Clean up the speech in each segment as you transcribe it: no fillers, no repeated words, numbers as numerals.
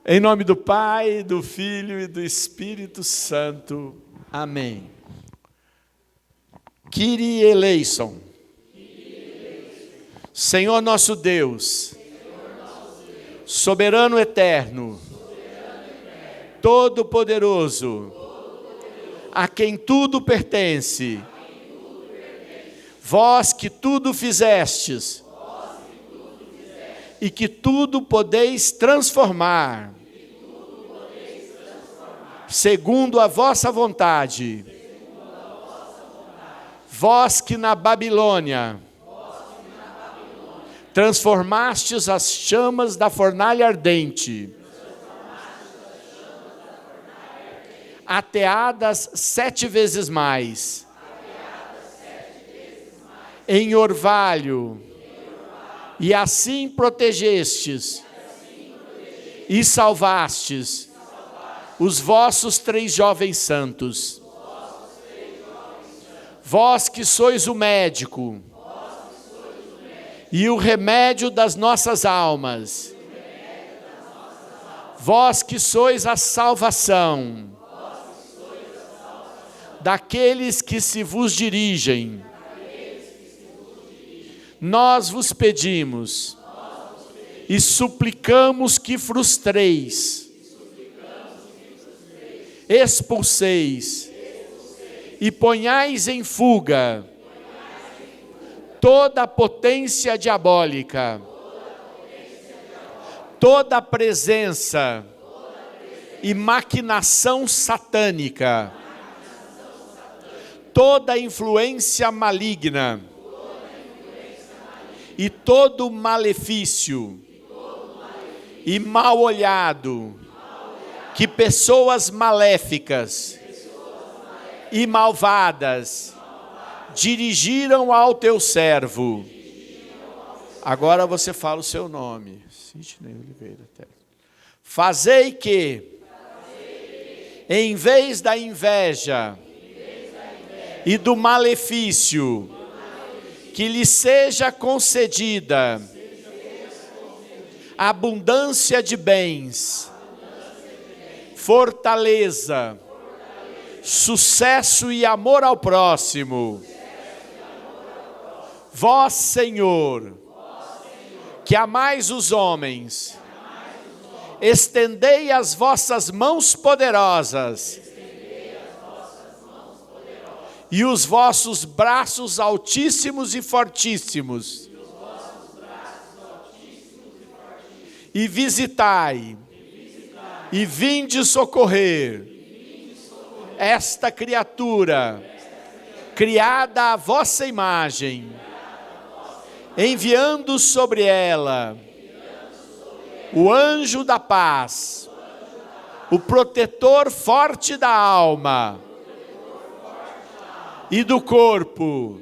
Em nome do Pai, do Filho e do Espírito Santo. Amém. Kyrie eleison. Senhor nosso Deus, soberano eterno, todo-poderoso, a quem tudo pertence, vós que tudo fizestes, e que tudo podeis transformar, segundo a vossa vontade, vós que na Babilônia transformastes as chamas da fornalha ardente, ateadas 7 vezes mais, em orvalho, e assim protegestes e salvastes os vossos 3 jovens santos. Vós que sois o médico e o remédio das nossas almas, vós que sois a salvação daqueles que se vos dirigem, nós vos pedimos e suplicamos que frustreis, expulseis e ponhais em fuga toda a potência diabólica, toda a presença e maquinação satânica, toda a influência maligna e todo malefício e mal olhado que pessoas maléficas e malvadas dirigiram ao teu servo. Agora você fala o seu nome. Sidney Oliveira. Fazei que, em vez da inveja e do malefício, que lhe seja concedida abundância de bens, fortaleza, sucesso e amor ao próximo. Vós, Senhor, que amais os homens, estendei as vossas mãos poderosas e os vossos braços altíssimos e fortíssimos, e visitai, e vinde socorrer esta criatura, criada à vossa imagem, enviando sobre ela o anjo da paz, o protetor forte da alma e do corpo,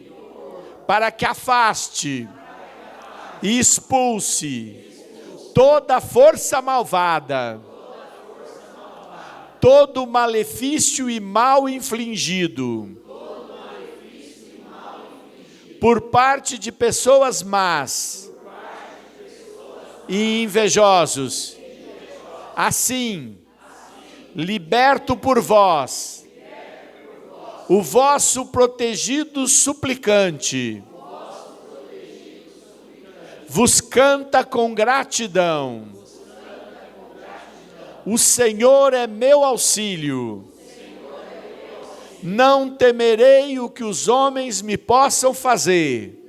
para que afaste e expulse toda força malvada, todo malefício e mal infligido por parte de pessoas más e invejosos. Assim, liberto por vós, o vosso protegido suplicante, vos canta com gratidão. O Senhor é meu auxílio. Não temerei o que os homens me possam fazer.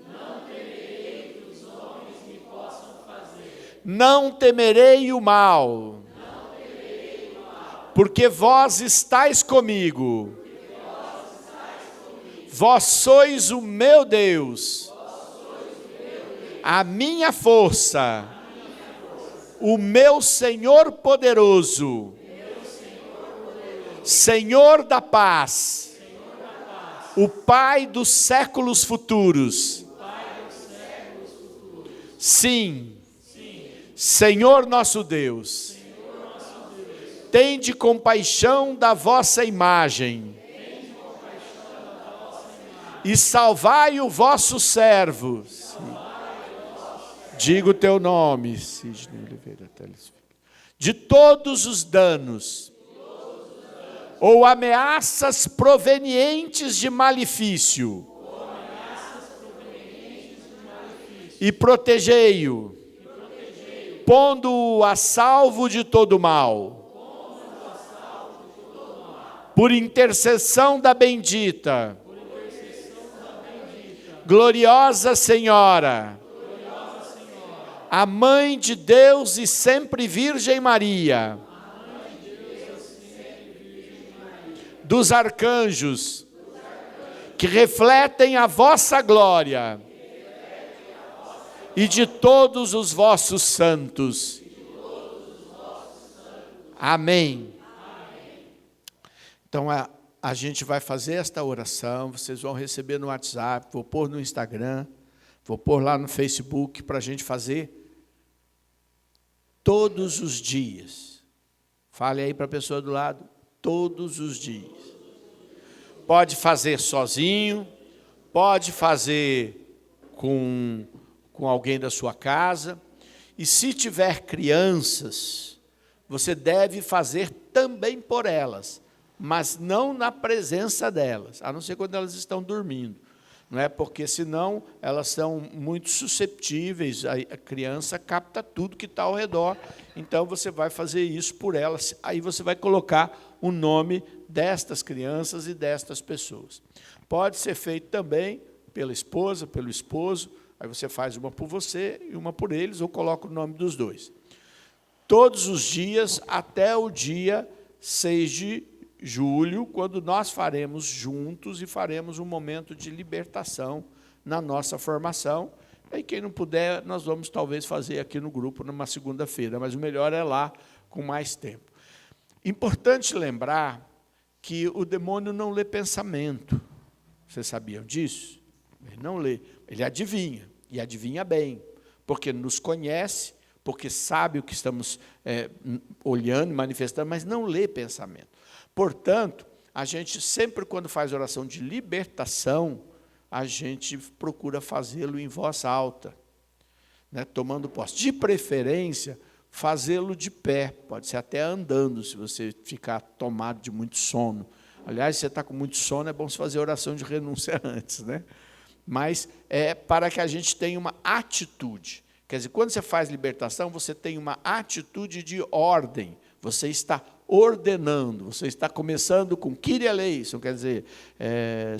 Não temerei o mal. Porque vós estáis comigo. Vós sois o meu Deus, a minha força, o meu Senhor poderoso, Senhor da paz, o Pai dos séculos futuros. Sim, Senhor nosso Deus, tende compaixão da vossa imagem e salvai o vosso servo. Diga o teu nome, Sidney Oliveira Teles. de todos os danos ou ameaças provenientes de malefício, e protegei-o, pondo-o a salvo de todo mal, por intercessão da bendita, gloriosa Senhora, a Mãe de Deus e sempre Virgem Maria, dos arcanjos, que refletem a vossa glória, e de todos os vossos santos. Amém. Então, a gente vai fazer esta oração, vocês vão receber no WhatsApp, vou pôr no Instagram, vou pôr lá no Facebook, para a gente fazer todos os dias. Fale aí para a pessoa do lado, todos os dias. Pode fazer sozinho, pode fazer com alguém da sua casa, e se tiver crianças, você deve fazer também por elas, mas não na presença delas, a não ser quando elas estão dormindo, não é? Porque senão elas são muito susceptíveis, a criança capta tudo que está ao redor, então você vai fazer isso por elas, aí você vai colocar o nome destas crianças e destas pessoas. Pode ser feito também pela esposa, pelo esposo, aí você faz uma por você e uma por eles, ou coloca o nome dos dois. Todos os dias, até o dia 6 de julho, quando nós faremos juntos e faremos um momento de libertação na nossa formação. E quem não puder, nós vamos talvez fazer aqui no grupo numa segunda-feira, mas o melhor é lá com mais tempo. Importante lembrar que o demônio não lê pensamento. Vocês sabiam disso? Ele não lê, ele adivinha, e adivinha bem, porque nos conhece, porque sabe o que estamos olhando, manifestando, mas não lê pensamento. Portanto, a gente sempre, quando faz oração de libertação, a gente procura fazê-lo em voz alta, né, tomando posse. De preferência, fazê-lo de pé, pode ser até andando, se você ficar tomado de muito sono. Aliás, se você está com muito sono, é bom você fazer oração de renúncia antes, né? Mas é para que a gente tenha uma atitude. Quer dizer, quando você faz libertação, você tem uma atitude de ordem. Você está ordenando, você está começando com Kyrie eleison, quer dizer,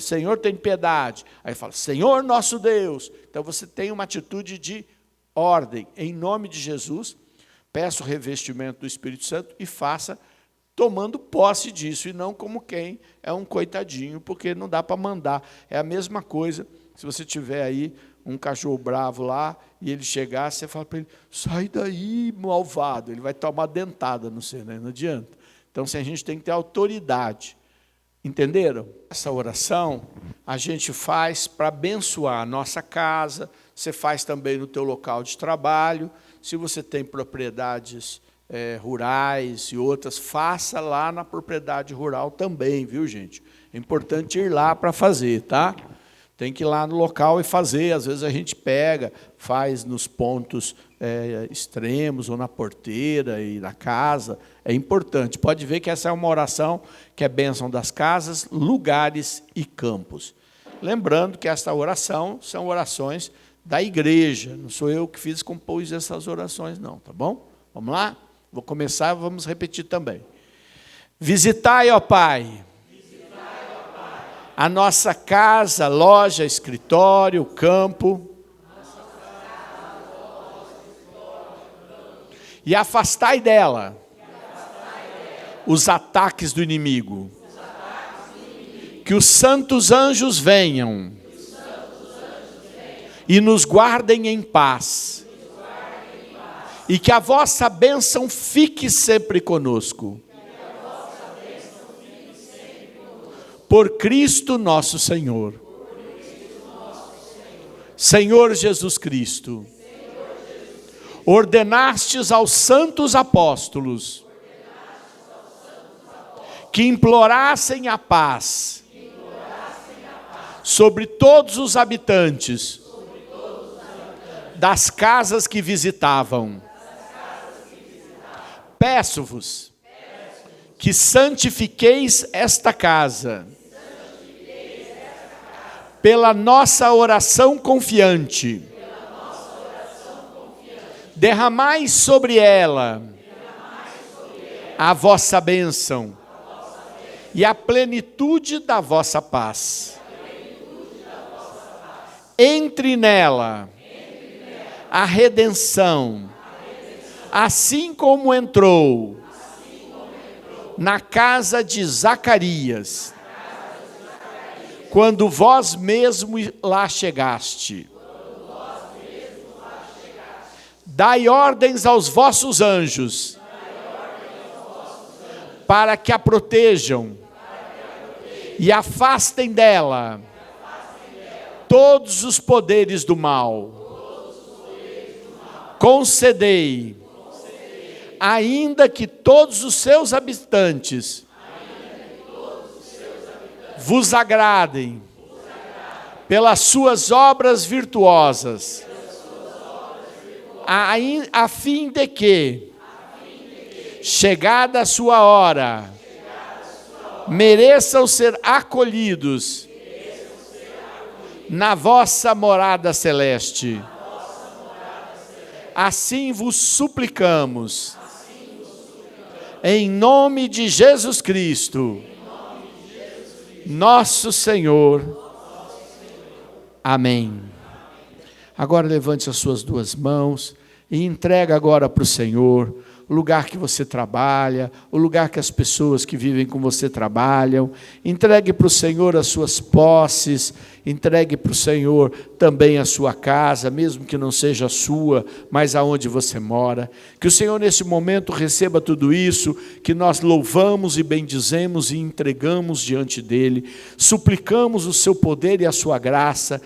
Senhor tem piedade. Aí fala, Senhor nosso Deus. Então você tem uma atitude de ordem. Em nome de Jesus, peço o revestimento do Espírito Santo e faça tomando posse disso, e não como quem é um coitadinho, porque não dá para mandar. É a mesma coisa, se você tiver aí um cachorro bravo lá, e ele chegar, você fala para ele, sai daí, malvado, ele vai tomar dentada no você, né? Não adianta. Então, a gente tem que ter autoridade. Entenderam? Essa oração a gente faz para abençoar a nossa casa, você faz também no teu local de trabalho, se você tem propriedades rurais e outras, faça lá na propriedade rural também, viu, gente? É importante ir lá para fazer, tá? Tem que ir lá no local e fazer, às vezes a gente pega, faz nos pontos extremos, ou na porteira e na casa, é importante. Pode ver que essa é uma oração que é bênção das casas, lugares e campos. Lembrando que esta oração são orações da igreja, não sou eu que fiz e compus essas orações não, tá bom? Vamos lá? Vou começar e vamos repetir também. Visitai, ó Pai, a nossa casa, loja, escritório, campo, e afastai dela os ataques do inimigo. Que os santos anjos venham e nos guardem em paz. E que a vossa bênção fique sempre conosco. Por Cristo nosso Senhor. Senhor Jesus Cristo. Ordenastes aos santos apóstolos que implorassem a paz sobre todos os habitantes das casas que visitavam. peço-vos que santifiqueis esta casa, pela nossa oração confiante. Derramai sobre ela a vossa bênção e a plenitude da vossa paz. Entre nela a redenção, assim como entrou na casa de Zacarias, quando vós mesmo lá chegaste. Dai ordens aos vossos anjos, para que a protejam e afastem dela todos os poderes do mal. Concedei, ainda que todos os seus habitantes vos agradem pelas suas obras virtuosas, a fim de que, chegada a sua hora, mereçam ser acolhidos na vossa morada celeste. Assim vos suplicamos, em nome de Jesus Cristo, nosso Senhor. Amém. Agora levante as suas duas mãos e entrega agora para o Senhor o lugar que você trabalha, o lugar que as pessoas que vivem com você trabalham. Entregue para o Senhor as suas posses, entregue para o Senhor também a sua casa, mesmo que não seja a sua, mas aonde você mora. Que o Senhor nesse momento receba tudo isso, que nós louvamos e bendizemos e entregamos diante dEle, suplicamos o seu poder e a sua graça,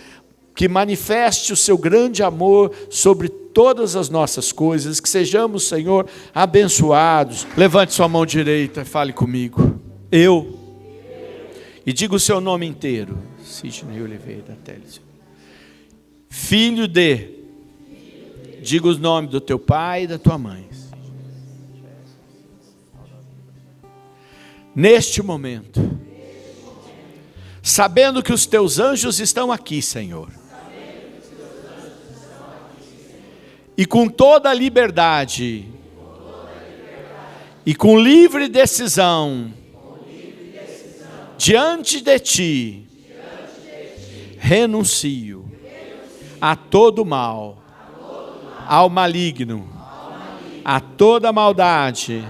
que manifeste o seu grande amor sobre todas as nossas coisas, que sejamos, Senhor, abençoados. Levante sua mão direita e fale comigo. Eu, e diga o seu nome inteiro. Sidney Oliveira Teles. Filho de, diga os nomes do teu pai e da tua mãe. Neste momento, sabendo que os teus anjos estão aqui, Senhor, e com toda a liberdade, e com livre decisão, diante de ti, renuncio a todo mal, ao maligno, a toda maldade,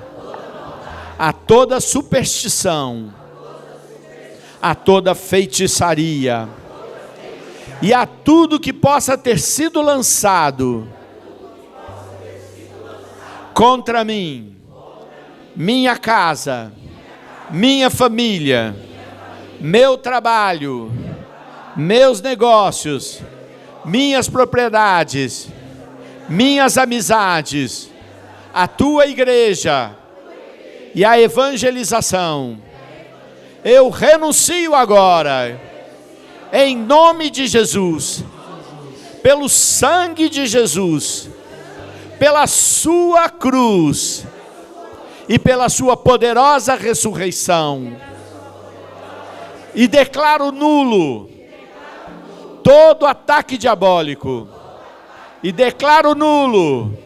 a toda superstição, a toda feitiçaria, e a tudo que possa ter sido lançado contra mim, minha casa, minha família, meu trabalho, meus negócios, minhas propriedades, minhas amizades, a tua igreja e a evangelização. Eu renuncio agora, em nome de Jesus, pelo sangue de Jesus, pela sua cruz e pela sua poderosa ressurreição, e declaro nulo todo ataque diabólico, e declaro nulo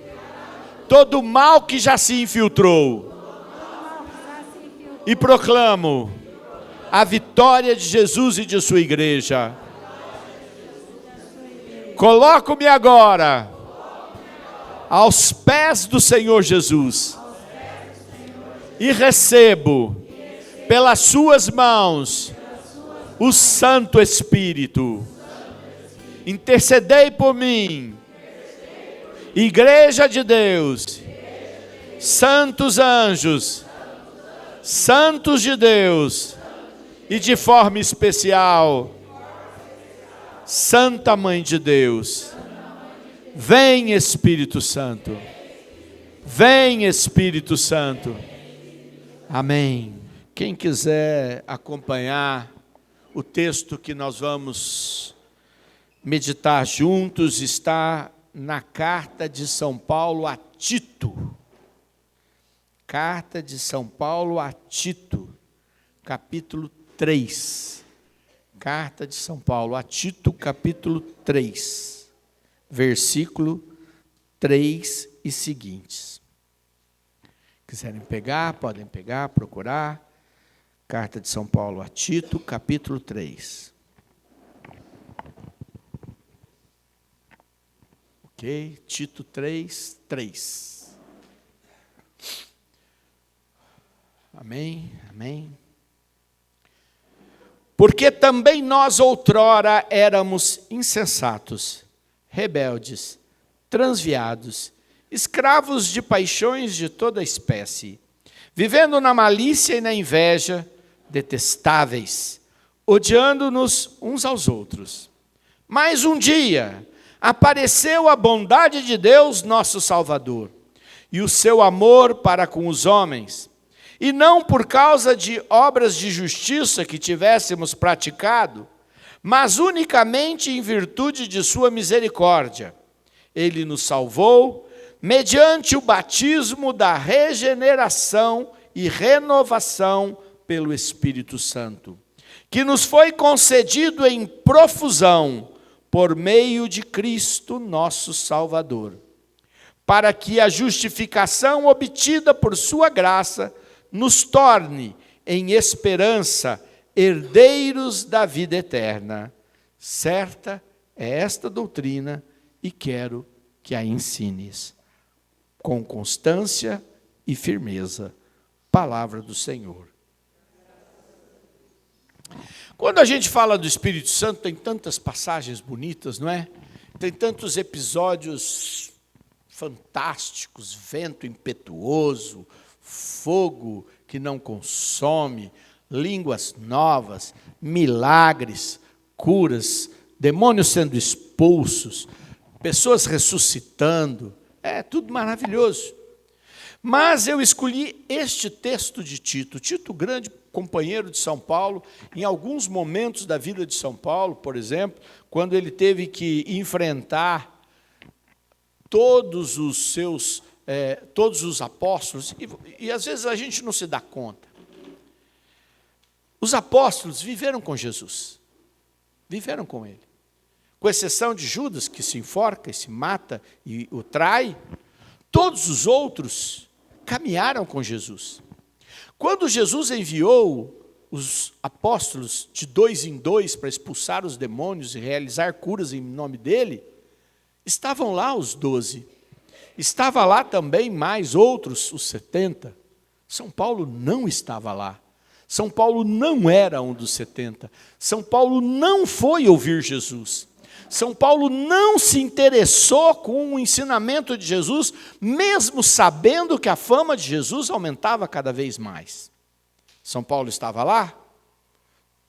todo o mal que já se infiltrou, e proclamo a vitória de Jesus e de sua igreja. Coloco-me agora aos pés do Senhor Jesus e recebo pelas suas mãos o Santo Espírito. Intercedei por mim, Igreja de Deus, santos anjos, santos de Deus, e de forma especial, Santa Mãe de Deus. Vem, Espírito Santo. Vem, Espírito Santo. Amém. Quem quiser acompanhar o texto que nós vamos meditar juntos, está na carta de São Paulo a Tito. Carta de São Paulo a Tito, capítulo 3. Carta de São Paulo a Tito, capítulo 3, versículo 3 e seguintes. Quiserem pegar, podem pegar, procurar. Carta de São Paulo a Tito, capítulo 3. Ok? Tito 3, 3. Amém, amém. Porque também nós outrora éramos insensatos, rebeldes, transviados, escravos de paixões de toda espécie, vivendo na malícia e na inveja, detestáveis, odiando-nos uns aos outros. Mas um dia apareceu a bondade de Deus, nosso Salvador, e o seu amor para com os homens, e não por causa de obras de justiça que tivéssemos praticado, mas unicamente em virtude de sua misericórdia. Ele nos salvou mediante o batismo da regeneração e renovação pelo Espírito Santo, que nos foi concedido em profusão por meio de Cristo, nosso Salvador, para que a justificação obtida por sua graça nos torne, em esperança, herdeiros da vida eterna. Certa é esta doutrina e quero que a ensines com constância e firmeza. Palavra do Senhor. Quando a gente fala do Espírito Santo, tem tantas passagens bonitas, não é? Tem tantos episódios fantásticos, vento impetuoso, fogo que não consome, línguas novas, milagres, curas, demônios sendo expulsos, pessoas ressuscitando, é tudo maravilhoso. Mas eu escolhi este texto de Tito. Tito, grande companheiro de São Paulo, em alguns momentos da vida de São Paulo, por exemplo, quando ele teve que enfrentar todos os apóstolos, e às vezes a gente não se dá conta. Os apóstolos viveram com Jesus, viveram com ele. Com exceção de Judas, que se enforca e se mata e o trai, todos os outros caminharam com Jesus. Quando Jesus enviou os apóstolos de 2 em 2 para expulsar os demônios e realizar curas em nome dele, estavam lá os 12. Estava lá também mais outros, os 70. São Paulo não estava lá. São Paulo não era um dos 70. São Paulo não foi ouvir Jesus. São Paulo não se interessou com o ensinamento de Jesus, mesmo sabendo que a fama de Jesus aumentava cada vez mais. São Paulo estava lá?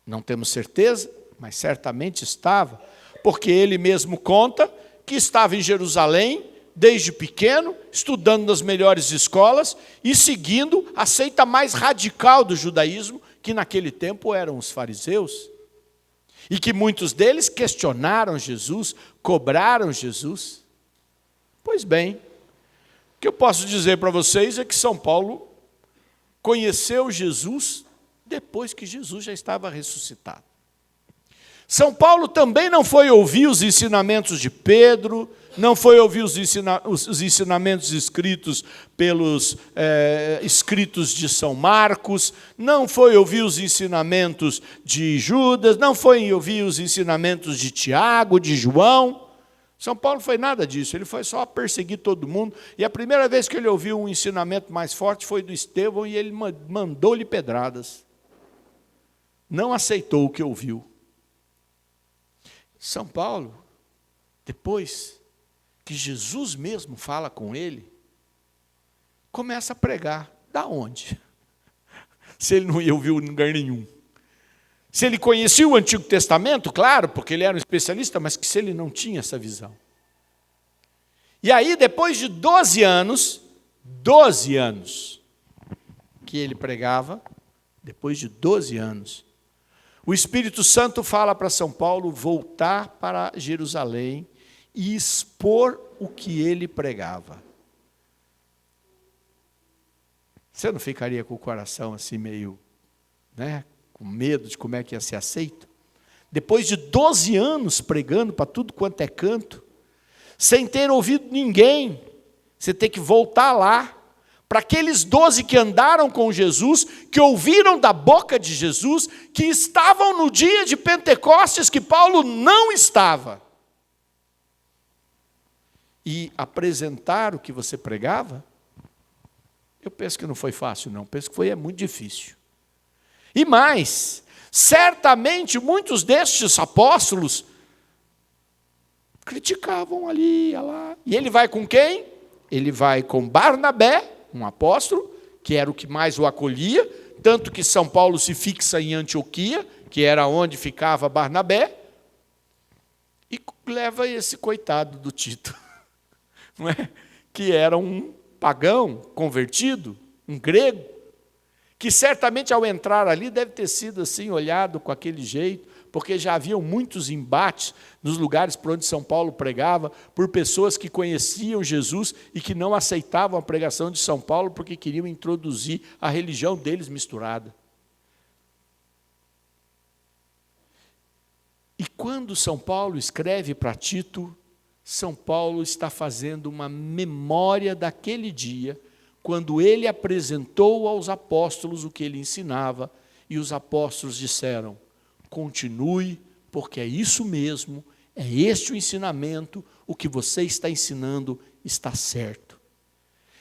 Não temos certeza, mas certamente estava, porque ele mesmo conta que estava em Jerusalém, desde pequeno, estudando nas melhores escolas e seguindo a seita mais radical do judaísmo, que naquele tempo eram os fariseus. E que muitos deles questionaram Jesus, cobraram Jesus. Pois bem, o que eu posso dizer para vocês é que São Paulo conheceu Jesus depois que Jesus já estava ressuscitado. São Paulo também não foi ouvir os ensinamentos de Pedro, não foi ouvir os ensinamentos escritos pelos escritos de São Marcos, não foi ouvir os ensinamentos de Judas, não foi ouvir os ensinamentos de Tiago, de João. São Paulo foi nada disso, ele foi só perseguir todo mundo. E a primeira vez que ele ouviu um ensinamento mais forte foi do Estevão e ele mandou-lhe pedradas. Não aceitou o que ouviu. São Paulo, depois que Jesus mesmo fala com ele, começa a pregar. Da onde? Se ele não ia ouvir em lugar nenhum. Se ele conhecia o Antigo Testamento, claro, porque ele era um especialista, mas que se ele não tinha essa visão. E aí, depois de 12 anos que ele pregava, depois de 12 anos, o Espírito Santo fala para São Paulo voltar para Jerusalém e expor o que ele pregava. Você não ficaria com o coração assim meio, né, com medo de como é que ia ser aceito? Depois de 12 anos pregando para tudo quanto é canto, sem ter ouvido ninguém, você tem que voltar lá, para aqueles 12 que andaram com Jesus, que ouviram da boca de Jesus, que estavam no dia de Pentecostes, que Paulo não estava. E apresentar o que você pregava, eu penso que não foi fácil, não. Penso que foi muito difícil. E mais, certamente muitos destes apóstolos criticavam ali, lá. E ele vai com quem? Ele vai com Barnabé, um apóstolo, que era o que mais o acolhia, tanto que São Paulo se fixa em Antioquia, que era onde ficava Barnabé, e leva esse coitado do Tito, não é? Que era um pagão convertido, um grego, que certamente ao entrar ali deve ter sido assim, olhado com aquele jeito, porque já haviam muitos embates nos lugares por onde São Paulo pregava, por pessoas que conheciam Jesus e que não aceitavam a pregação de São Paulo porque queriam introduzir a religião deles misturada. E quando São Paulo escreve para Tito, São Paulo está fazendo uma memória daquele dia, quando ele apresentou aos apóstolos o que ele ensinava, e os apóstolos disseram: continue, porque é isso mesmo, é este o ensinamento, o que você está ensinando está certo.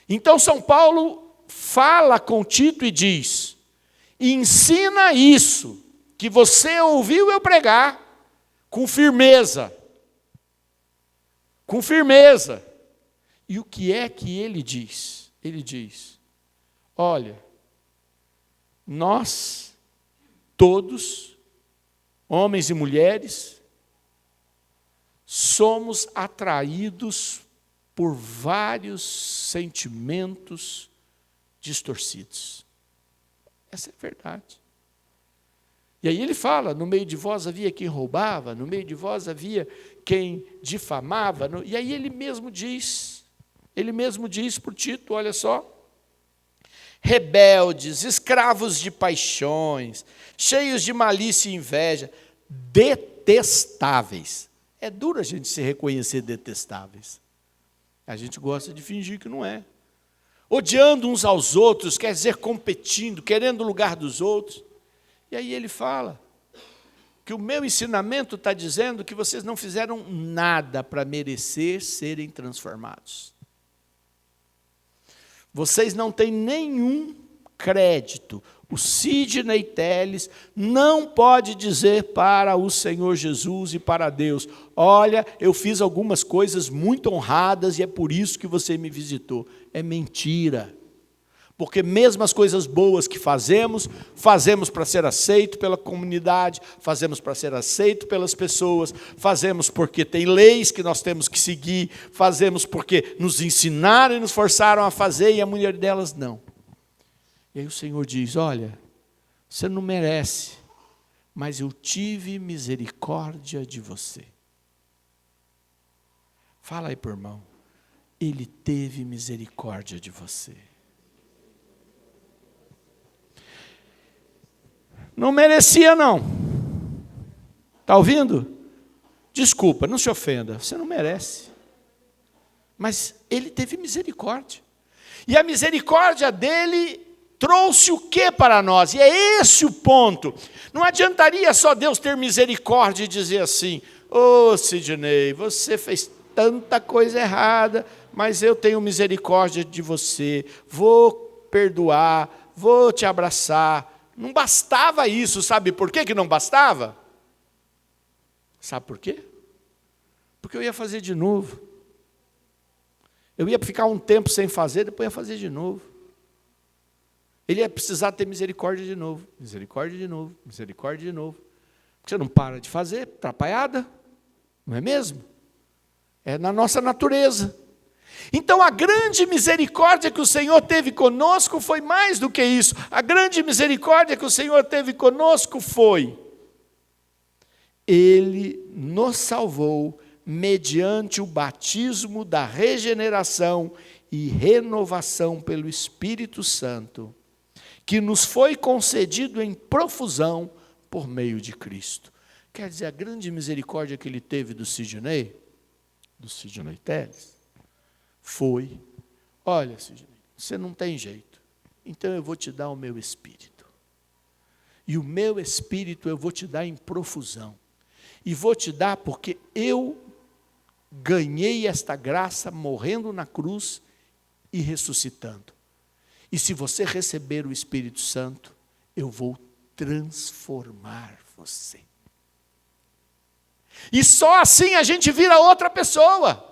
Então São Paulo fala com Tito e diz: ensina isso, que você ouviu eu pregar, com firmeza. Com firmeza. E o que é que ele diz? Ele diz: olha, nós todos, homens e mulheres, somos atraídos por vários sentimentos distorcidos. Essa é a verdade. E aí ele fala: no meio de vós havia quem roubava, no meio de vós havia quem difamava. E aí ele mesmo diz por Tito, olha só: rebeldes, escravos de paixões, cheios de malícia e inveja, detestáveis. É duro a gente se reconhecer detestáveis. A gente gosta de fingir que não é. Odiando uns aos outros, quer dizer, competindo, querendo o lugar dos outros. E aí ele fala que o meu ensinamento está dizendo que vocês não fizeram nada para merecer serem transformados. Vocês não têm nenhum crédito. O Sidney Telles não pode dizer para o Senhor Jesus e para Deus: olha, eu fiz algumas coisas muito honradas e é por isso que você me visitou. É mentira. Porque mesmo as coisas boas que fazemos para ser aceito pela comunidade, fazemos para ser aceito pelas pessoas, fazemos porque tem leis que nós temos que seguir, fazemos porque nos ensinaram e nos forçaram a fazer, e a mulher delas não. E aí o Senhor diz: olha, você não merece, mas eu tive misericórdia de você. Fala aí, por irmão, Ele teve misericórdia de você. Não merecia, não. Está ouvindo? Desculpa, não se ofenda, você não merece. Mas Ele teve misericórdia. E a misericórdia dEle trouxe o que para nós? E é esse o ponto. Não adiantaria só Deus ter misericórdia e dizer assim: ô Sidney, você fez tanta coisa errada, mas eu tenho misericórdia de você, vou perdoar, vou te abraçar. Não bastava isso, sabe por quê que não bastava? Sabe por quê? Porque eu ia fazer de novo. Eu ia ficar um tempo sem fazer, depois ia fazer de novo. Ele ia precisar ter misericórdia de novo, misericórdia de novo, misericórdia de novo. Porque você não para de fazer, atrapalhada, não é mesmo? É na nossa natureza. Então a grande misericórdia que o Senhor teve conosco foi mais do que isso. A grande misericórdia que o Senhor teve conosco foi: Ele nos salvou mediante o batismo da regeneração e renovação pelo Espírito Santo, que nos foi concedido em profusão por meio de Cristo. Quer dizer, a grande misericórdia que ele teve do Sidney Telles, foi: olha, Sidney, você não tem jeito, então eu vou te dar o meu Espírito. E o meu Espírito eu vou te dar em profusão. E vou te dar porque eu ganhei esta graça morrendo na cruz e ressuscitando. E se você receber o Espírito Santo, eu vou transformar você. E só assim a gente vira outra pessoa.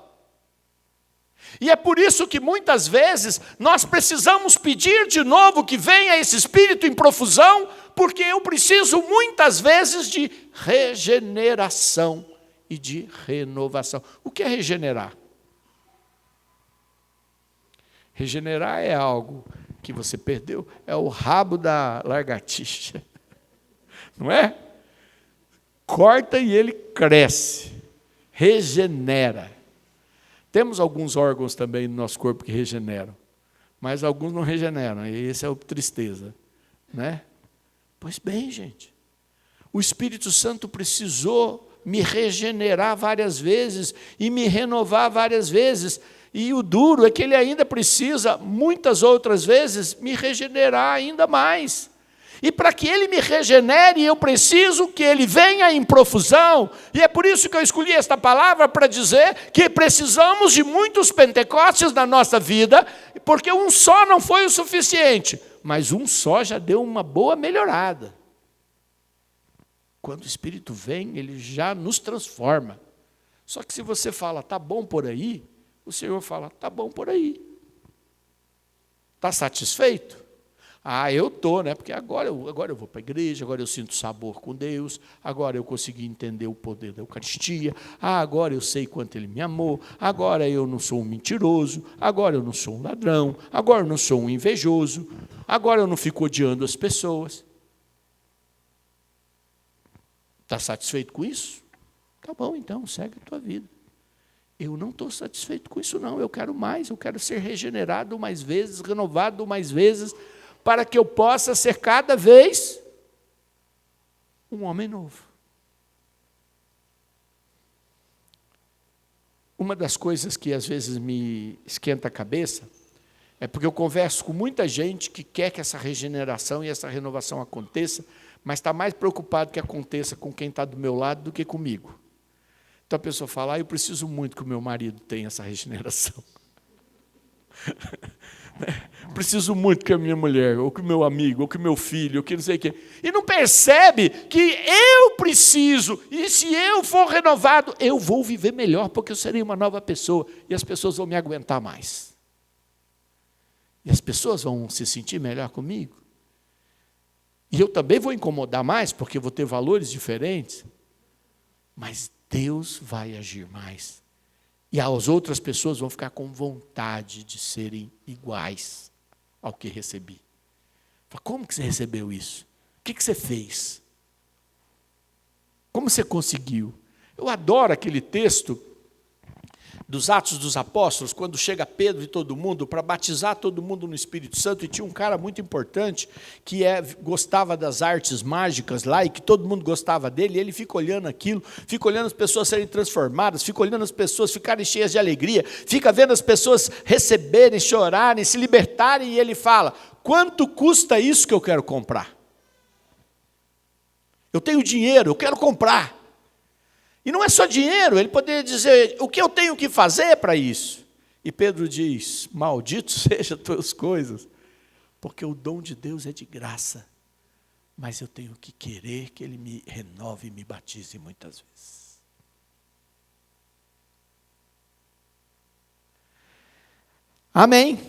E é por isso que muitas vezes nós precisamos pedir de novo que venha esse Espírito em profusão, porque eu preciso muitas vezes de regeneração e de renovação. O que é regenerar? Regenerar é algo que você perdeu, é o rabo da lagartixa, não é? Corta e ele cresce, regenera. Temos alguns órgãos também no nosso corpo que regeneram, mas alguns não regeneram, e esse é a tristeza, né? Pois bem, gente, o Espírito Santo precisou me regenerar várias vezes e me renovar várias vezes, e o duro é que ele ainda precisa, muitas outras vezes, me regenerar ainda mais. E para que ele me regenere, eu preciso que ele venha em profusão. E é por isso que eu escolhi esta palavra para dizer que precisamos de muitos Pentecostes na nossa vida, porque um só não foi o suficiente, mas um só já deu uma boa melhorada. Quando o Espírito vem, ele já nos transforma. Só que se você fala, tá bom por aí, o Senhor fala, tá bom por aí. Está satisfeito? Ah, eu estou, né? Porque agora eu vou para a igreja, agora eu sinto sabor com Deus, agora eu consegui entender o poder da Eucaristia, agora eu sei quanto Ele me amou, agora eu não sou um mentiroso, agora eu não sou um ladrão, agora eu não sou um invejoso, agora eu não fico odiando as pessoas. Está satisfeito com isso? Tá bom, então, segue a tua vida. Eu não estou satisfeito com isso, não. Eu quero mais, eu quero ser regenerado mais vezes, renovado mais vezes, para que eu possa ser cada vez um homem novo. Uma das coisas que às vezes me esquenta a cabeça é porque eu converso com muita gente que quer que essa regeneração e essa renovação aconteça, mas está mais preocupado que aconteça com quem está do meu lado do que comigo. Então a pessoa fala, eu preciso muito que o meu marido tenha essa regeneração. Preciso muito que a minha mulher, ou que o meu amigo, ou que o meu filho, ou que não sei o quê. E não percebe que eu preciso, e se eu for renovado, eu vou viver melhor, porque eu serei uma nova pessoa, e as pessoas vão me aguentar mais. E as pessoas vão se sentir melhor comigo. E eu também vou incomodar mais, porque vou ter valores diferentes. Mas Deus vai agir mais. E as outras pessoas vão ficar com vontade de serem iguais ao que recebi. Como que você recebeu isso? O que você fez? Como você conseguiu? Eu adoro aquele texto dos Atos dos Apóstolos, quando chega Pedro e todo mundo, para batizar todo mundo no Espírito Santo, e tinha um cara muito importante, que gostava das artes mágicas lá, e que todo mundo gostava dele, e ele fica olhando aquilo, fica olhando as pessoas serem transformadas, fica olhando as pessoas ficarem cheias de alegria, fica vendo as pessoas receberem, chorarem, se libertarem, e ele fala, quanto custa isso que eu quero comprar? Eu tenho dinheiro, eu quero comprar. E não é só dinheiro, ele poderia dizer, o que eu tenho que fazer para isso? E Pedro diz, maldito seja as tuas coisas, porque o dom de Deus é de graça, mas eu tenho que querer que Ele me renove e me batize muitas vezes. Amém.